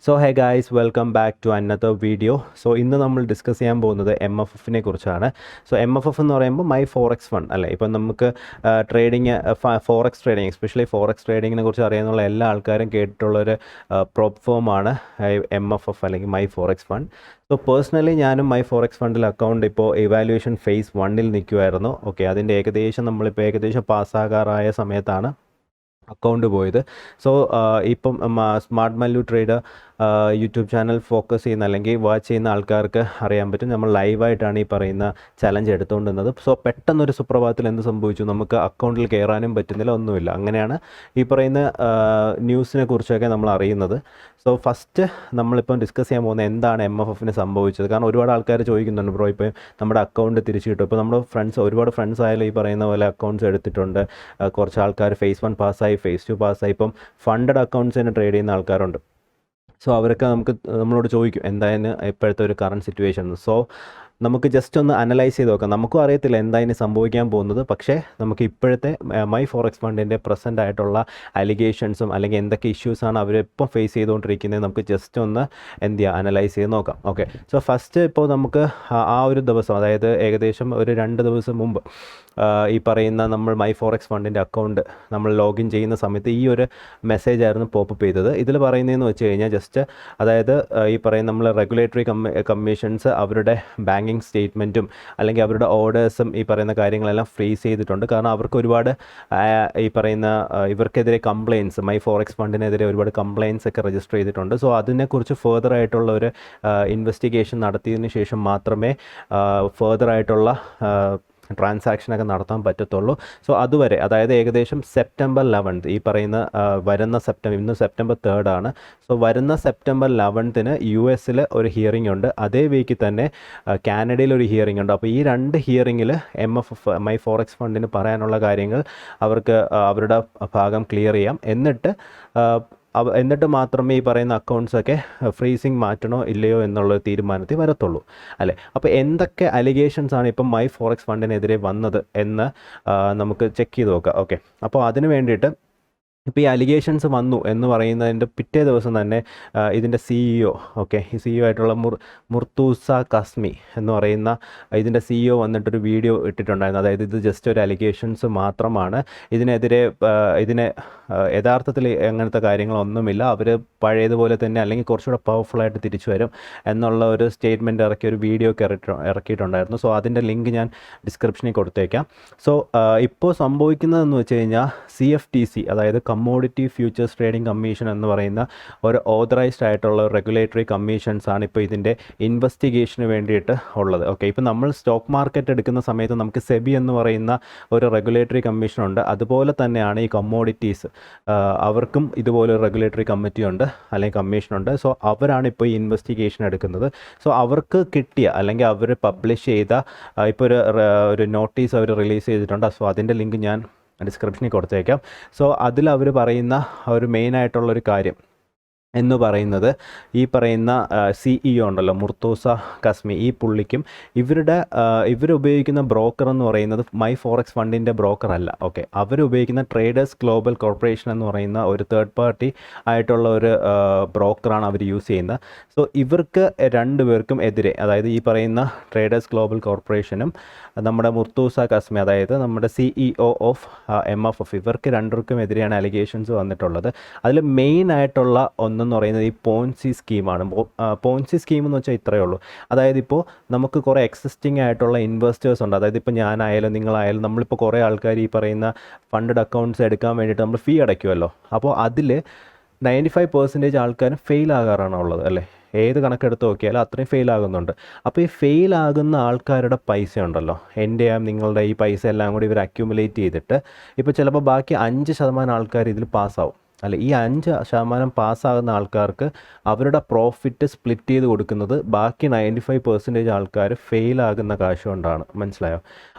So hey guys, welcome back to another video. So ഇന്ന് നമ്മൾ discuss ചെയ്യാൻ പോകുന്നത് MFF-നെ കുറിച്ചാണ്. സോ MFF എന്ന് പറയുമ്പോൾ മൈ ഫോറക്സ് ഫണ്ട് അല്ലേ. ഇപ്പം നമുക്ക് ഫോറക്സ് ട്രേഡിങ്, എസ്പെഷ്യലി ഫോറക്സ് ട്രേഡിങ്ങിനെ കുറിച്ച് അറിയാനുള്ള എല്ലാ ആൾക്കാരും കേട്ടിട്ടുള്ളൊരു പ്രോപ്പ് ഫോമാണ് MFF അല്ലെങ്കിൽ my forex fund. So personally ഞാനും മൈ ഫോറക്സ് ഫണ്ടിൽ അക്കൗണ്ട് ഇപ്പോൾ ഇവാലുവേഷൻ ഫേസ് 1-ൽ നിൽക്കുമായിരുന്നു. ഓക്കെ, അതിൻ്റെ ഏകദേശം പാസ്സാകാറായ സമയത്താണ് അക്കൗണ്ട് പോയത്. സോ ഇപ്പം smart Mallu trader YouTube channel focus ചെയ്യുന്ന അല്ലെങ്കിൽ വാച്ച് ചെയ്യുന്ന ആൾക്കാർക്ക് അറിയാൻ പറ്റും, നമ്മൾ ലൈവായിട്ടാണ് ഈ പറയുന്ന ചലഞ്ച് എടുത്തുകൊണ്ടിരുന്നത്. സോ പെട്ടെന്നൊരു സുപ്രഭാതത്തിൽ എന്ത് സംഭവിച്ചു, നമുക്ക് അക്കൗണ്ടിൽ കയറാനും പറ്റുന്നില്ല, ഒന്നുമില്ല. അങ്ങനെയാണ് ഈ പറയുന്ന ന്യൂസിനെ കുറിച്ചൊക്കെ നമ്മൾ അറിയുന്നത്. സോ ഫസ്റ്റ് നമ്മളിപ്പം ഡിസ്കസ് ചെയ്യാൻ പോകുന്നത് എന്താണ് MFF-ന് സംഭവിച്ചത്. കാരണം ഒരുപാട് ആൾക്കാർ ചോദിക്കുന്നുണ്ട്, ബ്രോ ഇപ്പോൾ നമ്മുടെ അക്കൗണ്ട് തിരിച്ചു കിട്ടും. ഇപ്പോൾ നമ്മുടെ ഒരുപാട് ഫ്രണ്ട്സ് ആയാലും ഈ പറയുന്ന പോലെ അക്കൗണ്ട്സ് എടുത്തിട്ടുണ്ട്. കുറച്ച് ആൾക്കാർ ഫേസ് 1 പാസ്സായി, ഫേസ് 2 പാസ്സായി, ഇപ്പം ഫണ്ടഡ് അക്കൗണ്ട്സ് തന്നെ ട്രേഡ് ചെയ്യുന്ന ആൾക്കാരുണ്ട്. സോ അവരൊക്കെ നമ്മളോട് ചോദിക്കും എന്തായാലും ഇപ്പോഴത്തെ ഒരു കറണ്ട് സിറ്റുവേഷൻ. സോ നമുക്ക് ജസ്റ്റ് ഒന്ന് അനലൈസ് ചെയ്ത് നോക്കാം. നമുക്കും അറിയത്തില്ല എന്തായാലും സംഭവിക്കാൻ പോകുന്നത്. പക്ഷേ നമുക്ക് ഇപ്പോഴത്തെ മൈ ഫോറക്സ് ഫണ്ടിൻ്റെ പ്രസൻ്റ് ആയിട്ടുള്ള അലിഗേഷൻസും അല്ലെങ്കിൽ എന്തൊക്കെ ഇഷ്യൂസാണ് അവരിപ്പം ഫേസ് ചെയ്തുകൊണ്ടിരിക്കുന്നത് നമുക്ക് ജസ്റ്റ് ഒന്ന് അനലൈസ് ചെയ്ത് നോക്കാം. ഓക്കെ, സോ ഫസ്റ്റ് ഇപ്പോൾ നമുക്ക് ആ ഒരു ദിവസം, അതായത് ഏകദേശം ഒരു 2 ദിവസം മുമ്പ് ഈ പറയുന്ന നമ്മൾ മൈ ഫോറക്സ് ഫണ്ടിൻ്റെ അക്കൗണ്ട് നമ്മൾ ലോഗിൻ ചെയ്യുന്ന സമയത്ത് ഈ ഒരു മെസ്സേജ് ആയിരുന്നു പോപ്പപ്പ് ചെയ്തത്. ഇതിൽ പറയുന്നതെന്ന് വെച്ച് കഴിഞ്ഞാൽ ജസ്റ്റ് അതായത് ഈ പറയുന്ന നമ്മൾ റെഗുലേറ്ററി കമ്മീഷൻസ് അവരുടെ ബാങ്കിങ് സ്റ്റേറ്റ്മെൻറ്റും അല്ലെങ്കിൽ അവരുടെ ഓർഡേഴ്സും ഈ പറയുന്ന കാര്യങ്ങളെല്ലാം ഫ്രീസ് ചെയ്തിട്ടുണ്ട്. കാരണം അവർക്ക് ഒരുപാട് ഈ പറയുന്ന ഇവർക്കെതിരെ കംപ്ലയിൻസ്, മൈ ഫോറക്സ് ഫണ്ടിനെതിരെ ഒരുപാട് കംപ്ലയിൻസ് ഒക്കെ രജിസ്റ്റർ ചെയ്തിട്ടുണ്ട്. സോ അതിനെക്കുറിച്ച് ഫേർദർ ആയിട്ടുള്ള ഒരു ഇൻവെസ്റ്റിഗേഷൻ നടത്തിയതിന് ശേഷം മാത്രമേ ഫേർദർ ആയിട്ടുള്ള ട്രാൻസാക്ഷനൊക്കെ നടത്താൻ പറ്റത്തുള്ളൂ. സോ അതുവരെ, അതായത് ഏകദേശം സെപ്റ്റംബർ 11 ഈ പറയുന്ന ഇന്ന് സെപ്റ്റംബർ 3 ആണ്. സോ വരുന്ന സെപ്റ്റംബർ 11 US-ൽ ഒരു ഹിയറിംഗ് ഉണ്ട്. അതേ വീക്കിൽ തന്നെ കാനഡയിൽ ഒരു ഹിയറിംഗ് ഉണ്ട്. അപ്പോൾ ഈ 2 ഹിയറിങ്ങിൽ MFF മൈ ഫോറക്സ് ഫണ്ടിന് പറയാനുള്ള കാര്യങ്ങൾ അവർക്ക് അവരുടെ ഭാഗം ക്ലിയർ ചെയ്യാം. എന്നിട്ട് മാത്രമേ ഈ പറയുന്ന അക്കൗണ്ട്സൊക്കെ ഫ്രീസിങ് മാറ്റണോ ഇല്ലയോ എന്നുള്ള തീരുമാനത്തിൽ വരത്തുള്ളൂ അല്ലേ. അപ്പോൾ എന്തൊക്കെ അലിഗേഷൻസ് ആണ് ഇപ്പം മൈ ഫോറക്സ് ഫണ്ടിനെതിരെ വന്നത് എന്ന് നമുക്ക് ചെക്ക് ചെയ്ത് നോക്കാം. ഓക്കെ, അപ്പോൾ അതിന് വേണ്ടിയിട്ട് ഇപ്പോൾ ഈ അലിഗേഷൻസ് വന്നു എന്ന് പറയുന്നതിൻ്റെ പിറ്റേ ദിവസം തന്നെ ഇതിൻ്റെ CEO, ഓക്കെ, ഈ CEO ആയിട്ടുള്ള മുർത്തൂസ കസ്മി എന്ന് പറയുന്ന ഇതിൻ്റെ CEO വന്നിട്ടൊരു വീഡിയോ ഇട്ടിട്ടുണ്ടായിരുന്നു. അതായത് ഇത് ജസ്റ്റ് ഒരു അലിഗേഷൻസ് മാത്രമാണ്, ഇതിനെ യഥാർത്ഥത്തിൽ അങ്ങനത്തെ കാര്യങ്ങളൊന്നുമില്ല, അവർ പഴയതുപോലെ തന്നെ അല്ലെങ്കിൽ കുറച്ചുകൂടെ പവർഫുള്ളായിട്ട് തിരിച്ചു വരും എന്നുള്ള ഒരു സ്റ്റേറ്റ്മെൻറ്റ് ഇറക്കിയ ഒരു വീഡിയോ ഒക്കെ ഇറക്കിയിട്ടുണ്ടായിരുന്നു. സോ അതിൻ്റെ ലിങ്ക് ഞാൻ ഡിസ്ക്രിപ്ഷനിൽ കൊടുത്തേക്കാം. സോ ഇപ്പോൾ സംഭവിക്കുന്നതെന്ന് വെച്ച് കഴിഞ്ഞാൽ CFTC, അതായത് കമ്മോഡിറ്റി ഫ്യൂച്ചേഴ്സ് ട്രേഡിംഗ് കമ്മീഷൻ എന്ന് പറയുന്ന ഒരു ഓതറൈസ്ഡ് ആയിട്ടുള്ള റെഗുലേറ്ററി കമ്മീഷൻസ് ആണ് ഇപ്പോൾ ഇതിൻ്റെ ഇൻവെസ്റ്റിഗേഷന് വേണ്ടിയിട്ട് ഉള്ളത്. ഓക്കെ, ഇപ്പോൾ നമ്മൾ സ്റ്റോക്ക് മാർക്കറ്റ് എടുക്കുന്ന സമയത്ത് നമുക്ക് സെബി എന്ന് പറയുന്ന ഒരു റെഗുലേറ്ററി കമ്മീഷനുണ്ട്. അതുപോലെ തന്നെയാണ് ഈ കമ്മോഡിറ്റീസ്, അവർക്കും ഇതുപോലെ ഒരു റെഗുലേറ്ററി കമ്മിറ്റി ഉണ്ട് അല്ലെങ്കിൽ കമ്മീഷനുണ്ട്. സോ അവരാണ് ഇപ്പോൾ ഈ ഇൻവെസ്റ്റിഗേഷൻ എടുക്കുന്നത്. സോ അവർക്ക് കിട്ടിയ അല്ലെങ്കിൽ അവർ പബ്ലിഷ് ചെയ്ത ഇപ്പോൾ ഒരു നോട്ടീസ് അവർ റിലീസ് ചെയ്തിട്ടുണ്ട്. സോ അതിൻ്റെ ലിങ്ക് ഞാൻ ഡിസ്ക്രിപ്ഷനിൽ കൊടുത്തേക്കാം. സോ അതിൽ അവർ പറയുന്ന ഒരു മെയിനായിട്ടുള്ളൊരു കാര്യം എന്ന് പറയുന്നത് ഈ പറയുന്ന CEO ഉണ്ടല്ലോ, മുർത്തൂസ കസ്മി, ഈ പുള്ളിക്കും ഇവരുപയോഗിക്കുന്ന ബ്രോക്കർ എന്ന് പറയുന്നത് മൈ ഫോറക്സ് ഫണ്ടിൻ്റെ ബ്രോക്കർ അല്ല. ഓക്കെ, അവരുപയോഗിക്കുന്ന ട്രേഡേഴ്സ് ഗ്ലോബൽ കോർപ്പറേഷൻ എന്ന് പറയുന്ന ഒരു തേർഡ് പാർട്ടി ആയിട്ടുള്ള ഒരു ബ്രോക്കറാണ് അവർ യൂസ് ചെയ്യുന്നത്. സോ ഇവർക്ക് 2 പേർക്കും എതിരെ, അതായത് ഈ പറയുന്ന ട്രേഡേഴ്സ് ഗ്ലോബൽ കോർപ്പറേഷനും നമ്മുടെ മുർത്തൂസ കസ്മി, അതായത് നമ്മുടെ CEO ഓഫ് MFF, ഇവർക്ക് 2 എതിരെയാണ് അലിഗേഷൻസ് വന്നിട്ടുള്ളത്. അതിൽ മെയിൻ ആയിട്ടുള്ള ഒന്നെന്ന് പറയുന്നത് ഈ പോൺസി സ്കീമാണ്. പോൺസി സ്കീം എന്ന് വെച്ചാൽ ഇത്രയേ ഉള്ളൂ. അതായത് ഇപ്പോൾ നമുക്ക് കുറേ എക്സിസ്റ്റിംഗ് ആയിട്ടുള്ള ഇൻവെസ്റ്റേഴ്സ് ഉണ്ട്. അതായത് ഇപ്പോൾ ഞാനായാലും നിങ്ങളായാലും നമ്മളിപ്പോൾ കുറേ ആൾക്കാർ ഈ പറയുന്ന ഫണ്ടഡ് അക്കൗണ്ട്സ് എടുക്കാൻ വേണ്ടിയിട്ട് നമ്മൾ ഫീ അടയ്ക്കുമല്ലോ. അപ്പോൾ അതിൽ 95% ആൾക്കാരും ഫെയിൽ ആകാറാണ് ഉള്ളത് അല്ലേ. ഏത് കണക്കെടുത്ത് നോക്കിയാലും അത്രയും ഫെയിൽ ആകുന്നുണ്ട്. അപ്പോൾ ഈ ഫെയിൽ ആകുന്ന ആൾക്കാരുടെ പൈസ ഉണ്ടല്ലോ, എൻ്റെയും നിങ്ങളുടെ ഈ പൈസ എല്ലാം കൂടി ഇവർ അക്യുമുലേറ്റ് ചെയ്തിട്ട് ഇപ്പോൾ ചിലപ്പോൾ ബാക്കി 5% ആൾക്കാർ ഇതിൽ പാസ്സാവും അല്ല. ഈ 5% പാസ്സാകുന്ന ആൾക്കാർക്ക് അവരുടെ പ്രോഫിറ്റ് സ്പ്ലിറ്റ് ചെയ്ത് കൊടുക്കുന്നത് ബാക്കി 95% ആൾക്കാർ ഫെയിലാകുന്ന കാശ് കൊണ്ടാണ്. മനസ്സിലായോ?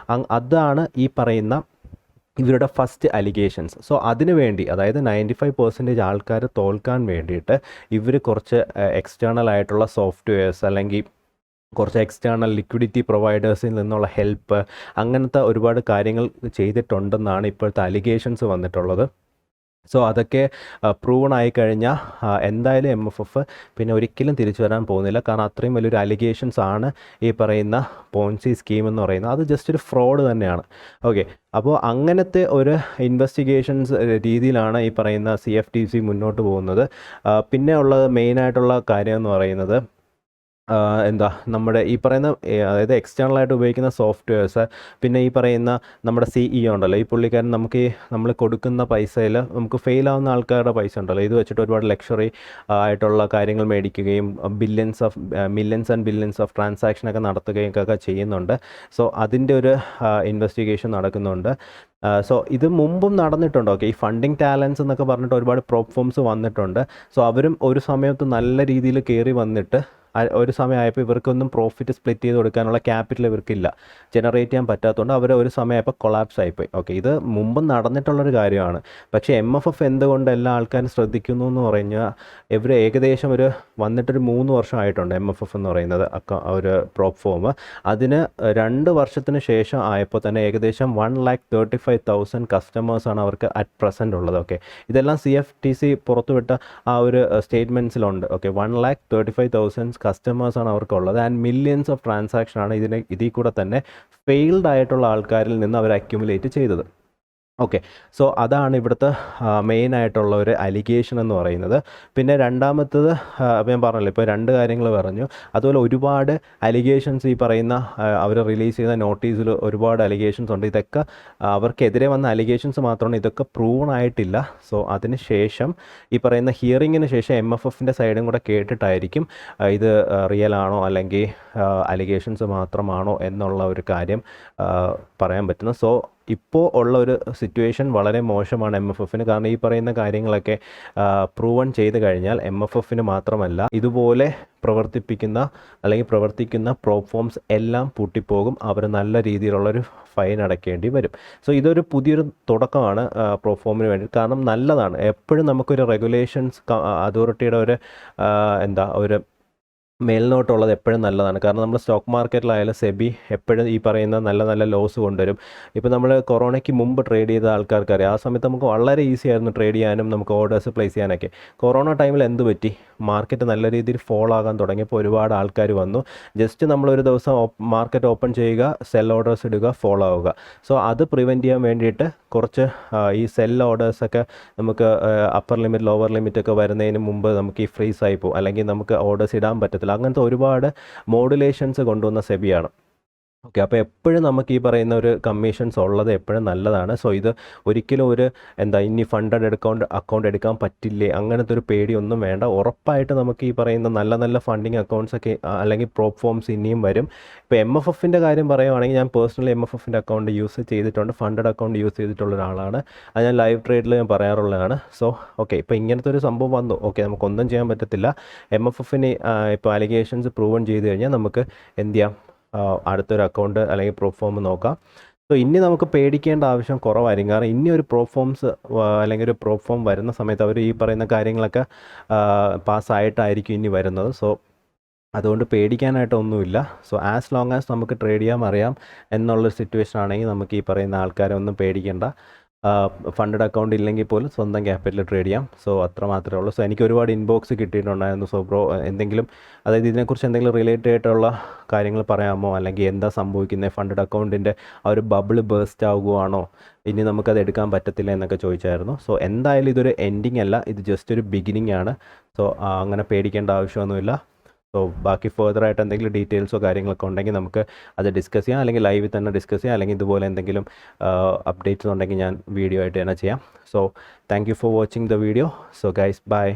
അതാണ് ഈ പറയുന്ന ഇവരുടെ ഫസ്റ്റ് അലിഗേഷൻസ്. സോ അതിനു വേണ്ടി, അതായത് 95% ആൾക്കാർ തോൽക്കാൻ വേണ്ടിയിട്ട് ഇവർ കുറച്ച് എക്സ്റ്റേണൽ ആയിട്ടുള്ള സോഫ്റ്റ്വെയർസ് അല്ലെങ്കിൽ കുറച്ച് എക്സ്റ്റേണൽ ലിക്വിഡിറ്റി പ്രൊവൈഡേഴ്സിൽ നിന്നുള്ള ഹെൽപ്പ്, അങ്ങനത്തെ ഒരുപാട് കാര്യങ്ങൾ ചെയ്തിട്ടുണ്ടെന്നാണ് ഇപ്പോഴത്തെ അലിഗേഷൻസ് വന്നിട്ടുള്ളത്. സോ അതൊക്കെ പ്രൂവൺ ആയിക്കഴിഞ്ഞാൽ എന്തായാലും MFF പിന്നെ ഒരിക്കലും തിരിച്ചു വരാൻ പോകുന്നില്ല. കാരണം അത്രയും വലിയൊരു അലിഗേഷൻസ് ആണ് ഈ പറയുന്ന പോൺസി സ്കീം എന്ന് പറയുന്നത്. അത് ജസ്റ്റ് ഒരു ഫ്രോഡ് തന്നെയാണ്. ഓക്കെ, അപ്പോൾ അങ്ങനത്തെ ഒരു ഇൻവെസ്റ്റിഗേഷൻസ് രീതിയിലാണ് ഈ പറയുന്ന CFTC മുന്നോട്ട് പോകുന്നത്. പിന്നെ ഉള്ളത് മെയിനായിട്ടുള്ള കാര്യം എന്ന് പറയുന്നത് എന്താ നമ്മുടെ ഈ പറയുന്ന അതായത് എക്സ്റ്റേണലായിട്ട് ഉപയോഗിക്കുന്ന സോഫ്റ്റ്വെയർസ്, പിന്നെ ഈ പറയുന്ന നമ്മുടെ CEO ഉണ്ടല്ലോ, ഈ പുള്ളിക്കാരൻ നമുക്ക് നമ്മൾ കൊടുക്കുന്ന പൈസയിൽ നമുക്ക് ഫെയിൽ ആവുന്ന ആൾക്കാരുടെ പൈസ ഉണ്ടല്ലോ, ഇത് വെച്ചിട്ട് ഒരുപാട് ലക്ഷറി ആയിട്ടുള്ള കാര്യങ്ങൾ മേടിക്കുകയും മില്യൺസ് ആൻഡ് ബില്യൺസ് ഓഫ് ട്രാൻസാക്ഷനൊക്കെ നടത്തുകയും ഒക്കെ ചെയ്യുന്നുണ്ട്. സോ അതിൻ്റെ ഒരു ഇൻവെസ്റ്റിഗേഷൻ നടക്കുന്നുണ്ട്. സോ ഇത് മുമ്പും നടന്നിട്ടുണ്ട്. ഓക്കെ, ഈ ഫണ്ടിങ് ടാലൻസ് എന്നൊക്കെ പറഞ്ഞിട്ട് ഒരുപാട് പ്രോപ്ഫോംസ് വന്നിട്ടുണ്ട്. സോ അവരും ഒരു സമയത്ത് നല്ല രീതിയിൽ കയറി വന്നിട്ട് ഒരു സമയമായപ്പോൾ ഇവർക്കൊന്നും പ്രോഫിറ്റ് സ്പ്ലിറ്റ് ചെയ്ത് കൊടുക്കാനുള്ള ക്യാപിറ്റൽ ഇവർക്കില്ല, ജനറേറ്റ് ചെയ്യാൻ പറ്റാത്തതുകൊണ്ട് അവർ ഒരു സമയമായപ്പോൾ കൊളാപ്സ് ആയിപ്പോയി. ഓക്കെ, ഇത് മുമ്പ് നടന്നിട്ടുള്ളൊരു കാര്യമാണ്. പക്ഷേ MFF എന്തുകൊണ്ട് എല്ലാ ആൾക്കാരും ശ്രദ്ധിക്കുന്നു എന്ന് പറഞ്ഞാൽ ഏകദേശം വന്നിട്ടൊരു 3 വർഷമായിട്ടുണ്ട് MFF എന്ന് പറയുന്നത് ഒരു പ്രോപ്ഫോം. അതിന് 2 വർഷത്തിന് ശേഷം ആയപ്പോൾ തന്നെ ഏകദേശം 1,35,000 കസ്റ്റമേഴ്സാണ് അവർക്ക് അറ്റ് പ്രസൻറ്റ് ഉള്ളത്. ഓക്കെ, ഇതെല്ലാം CFTC പുറത്തുവിട്ട ആ ഒരു സ്റ്റേറ്റ്മെൻറ്റ്സിലുണ്ട്. ഓക്കെ, 1,35,000 കസ്റ്റമേഴ്സാണ് അവർക്കുള്ളത് ആൻഡ് മില്യൺസ് ഓഫ് ട്രാൻസാക്ഷനാണ് ഇതിൽ കൂടെ തന്നെ ഫെയിൽഡ് ആയിട്ടുള്ള ആൾക്കാരിൽ നിന്ന് അവർ അക്യുമുലേറ്റ് ചെയ്തത്. ഓക്കെ, സോ അതാണ് ഇവിടുത്തെ മെയിനായിട്ടുള്ള ഒരു അലിഗേഷൻ എന്ന് പറയുന്നത്. പിന്നെ രണ്ടാമത്തത് ഞാൻ പറഞ്ഞല്ലോ, ഇപ്പോൾ 2 കാര്യങ്ങൾ പറഞ്ഞു. അതുപോലെ ഒരുപാട് അലിഗേഷൻസ് ഈ പറയുന്ന അവർ റിലീസ് ചെയ്ത നോട്ടീസിൽ ഒരുപാട് അലിഗേഷൻസ് ഉണ്ട്. ഇതൊക്കെ അവർക്കെതിരെ വന്ന അലിഗേഷൻസ് മാത്രമാണ്, ഇതൊക്കെ പ്രൂവൺ ആയിട്ടില്ല. സോ അതിന് ശേഷം ഈ പറയുന്ന ഹിയറിങ്ങിന് ശേഷം MFFൻ്റെ സൈഡും കൂടെ കേട്ടിട്ടായിരിക്കും ഇത് റിയൽ ആണോ അല്ലെങ്കിൽ അലിഗേഷൻസ് മാത്രമാണോ എന്നുള്ള ഒരു കാര്യം പറയാൻ പറ്റുന്നത്. സോ ഇപ്പോൾ ഉള്ള ഒരു സിറ്റുവേഷൻ വളരെ മോശമാണ് MFFന്. കാരണം ഈ പറയുന്ന കാര്യങ്ങളൊക്കെ പ്രൂവൺ ചെയ്ത് കഴിഞ്ഞാൽ MFFന് മാത്രമല്ല ഇതുപോലെ പ്രവർത്തിക്കുന്ന പ്രോപ്ഫോംസ് എല്ലാം പൂട്ടിപ്പോകും. അവർ നല്ല രീതിയിലുള്ളൊരു ഫൈൻ അടയ്ക്കേണ്ടി വരും. സോ ഇതൊരു പുതിയൊരു തുടക്കമാണ് പ്രോപ്ഫോമിന് വേണ്ടി. കാരണം നല്ലതാണ്, എപ്പോഴും നമുക്കൊരു റെഗുലേഷൻസ് അതോറിറ്റിയുടെ ഒരു മേൽനോട്ടുള്ളത് എപ്പോഴും നല്ലതാണ്. കാരണം നമ്മൾ സ്റ്റോക്ക് മാർക്കറ്റിലായാലും സെബി എപ്പോഴും ഈ പറയുന്ന നല്ല നല്ല ലോസ് കൊണ്ടുവരും. ഇപ്പോൾ നമ്മൾ കൊറോണയ്ക്ക് മുമ്പ് ട്രേഡ് ചെയ്ത ആൾക്കാർക്കറിയാം, ആ സമയത്ത് നമുക്ക് വളരെ ഈസി ആയിരുന്നു ട്രേഡ് ചെയ്യാനും നമുക്ക് ഓർഡേഴ്സ് പ്ലേസ് ചെയ്യാനൊക്കെ. കൊറോണ ടൈമിൽ എന്ത് പറ്റി, മാർക്കറ്റ് നല്ല രീതിയിൽ ഫോൾ ആകാൻ തുടങ്ങിയപ്പോൾ ഒരുപാട് ആൾക്കാർ വന്നു. ജസ്റ്റ് നമ്മളൊരു ദിവസം മാർക്കറ്റ് ഓപ്പൺ ചെയ്യുക, സെൽ ഓർഡേഴ്സ് ഇടുക, ഫോളോ ആവുക. സോ അത് പ്രിവെൻറ്റ് ചെയ്യാൻ വേണ്ടിയിട്ട് കുറച്ച് ഈ സെൽ ഓർഡേഴ്സൊക്കെ നമുക്ക് അപ്പർ ലിമിറ്റ് ലോവർ ലിമിറ്റ് ഒക്കെ വരുന്നതിന് മുമ്പ് നമുക്ക് ഈ ഫ്രീസ് ആയി പോകും, അല്ലെങ്കിൽ നമുക്ക് ഓർഡേഴ്സ് ഇടാൻ പറ്റത്തില്ല. അങ്ങനത്തെ ഒരുപാട് മോഡുലേഷൻസ് കൊണ്ടുവന്ന സെബിയാണ്. ഓക്കെ, അപ്പോൾ എപ്പോഴും നമുക്ക് ഈ പറയുന്ന ഒരു കമ്മീഷൻസ് ഉള്ളത് എപ്പോഴും നല്ലതാണ്. സോ ഇത് ഒരിക്കലും ഇനി ഫണ്ടഡ് അക്കൗണ്ട് എടുക്കാൻ പറ്റില്ലേ അങ്ങനത്തെ ഒരു പേടിയൊന്നും വേണ്ട. ഉറപ്പായിട്ട് നമുക്ക് ഈ പറയുന്ന നല്ല നല്ല ഫണ്ടിങ് അക്കൗണ്ട്സ് ഒക്കെ അല്ലെങ്കിൽ പ്രോപ്ഫോംസ് ഇനിയും വരും. ഇപ്പോൾ MFFൻ്റെ കാര്യം പറയുവാണെങ്കിൽ ഞാൻ പേഴ്സണലി MFFൻ്റെ അക്കൗണ്ട് യൂസ് ചെയ്തിട്ടുണ്ട്, ഫണ്ടഡ് അക്കൗണ്ട് യൂസ് ചെയ്തിട്ടുള്ള ഒരാളാണ്. അത് ഞാൻ ലൈവ് ട്രേഡിൽ ഞാൻ പറയാറുള്ളതാണ്. സോ ഓക്കെ, ഇപ്പോൾ ഇങ്ങനത്തെ ഒരു സംഭവം വന്നു. ഓക്കെ, നമുക്കൊന്നും ചെയ്യാൻ പറ്റത്തില്ല. MFFന് ഇപ്പോൾ അലിഗേഷൻസ് പ്രൂവൺ ചെയ്ത് കഴിഞ്ഞാൽ നമുക്ക് എന്ത് ചെയ്യാം, അടുത്തൊരു അക്കൗണ്ട് അല്ലെങ്കിൽ പ്രോഫോം നോക്കാം. സോ ഇനി നമുക്ക് പേടിക്കേണ്ട ആവശ്യം കുറവായിരിക്കും. കാരണം ഇനി ഒരു പ്രോഫോംസ് അല്ലെങ്കിൽ ഒരു പ്രോഫോം വരുന്ന സമയത്ത് അവർ ഈ പറയുന്ന കാര്യങ്ങളൊക്കെ പാസ്സായിട്ടായിരിക്കും ഇനി വരുന്നത്. സോ അതുകൊണ്ട് പേടിക്കാനായിട്ടൊന്നുമില്ല. സോ ആസ് ലോങ് ആസ് നമുക്ക് ട്രേഡ് ചെയ്യാൻ അറിയാം എന്നുള്ളൊരു സിറ്റുവേഷൻ ആണെങ്കിൽ നമുക്ക് ഈ പറയുന്ന ആൾക്കാരെ ഒന്നും പേടിക്കേണ്ട. ഫണ്ടഡ് അക്കൗണ്ട് ഇല്ലെങ്കിൽ പോലും സ്വന്തം ക്യാപിറ്റൽ ട്രേഡ് ചെയ്യാം. സോ അത്ര മാത്രമേ ഉള്ളൂ. സോ എനിക്ക് ഒരുപാട് ഇൻബോക്സ് കിട്ടിയിട്ടുണ്ടായിരുന്നു. സോ ബ്രോ അതായത് ഇതിനെക്കുറിച്ച് എന്തെങ്കിലും റിലേറ്റഡ് ആയിട്ടുള്ള കാര്യങ്ങൾ പറയാമോ, അല്ലെങ്കിൽ എന്താ സംഭവിക്കുന്നത്, ഫണ്ടഡ് അക്കൗണ്ടിൻ്റെ ആ ഒരു ബബിൾ ബേസ്റ്റ് ആകുകയാണോ, ഇനി നമുക്കത് എടുക്കാൻ പറ്റത്തില്ല എന്നൊക്കെ ചോദിച്ചായിരുന്നു. സോ എന്തായാലും ഇതൊരു എൻഡിങ് അല്ല, ഇത് ജസ്റ്റ് ഒരു ബിഗിനിങ് ആണ്. സോ അങ്ങനെ പേടിക്കേണ്ട ആവശ്യമൊന്നുമില്ല. സോ ബാക്കി ഫർദറായിട്ട് എന്തെങ്കിലും ഡീറ്റെയിൽസോ കാര്യങ്ങളൊക്കെ ഉണ്ടെങ്കിൽ നമുക്ക് അത് ഡിസ്കസ് ചെയ്യാം, അല്ലെങ്കിൽ ലൈവിൽ തന്നെ ഡിസ്കസ് ചെയ്യാം, അല്ലെങ്കിൽ ഇതുപോലെ എന്തെങ്കിലും അപ്ഡേറ്റ്സ് ഉണ്ടെങ്കിൽ ഞാൻ വീഡിയോ ആയിട്ട് തന്നെ ചെയ്യാം. So thank you for watching the video. So guys, by.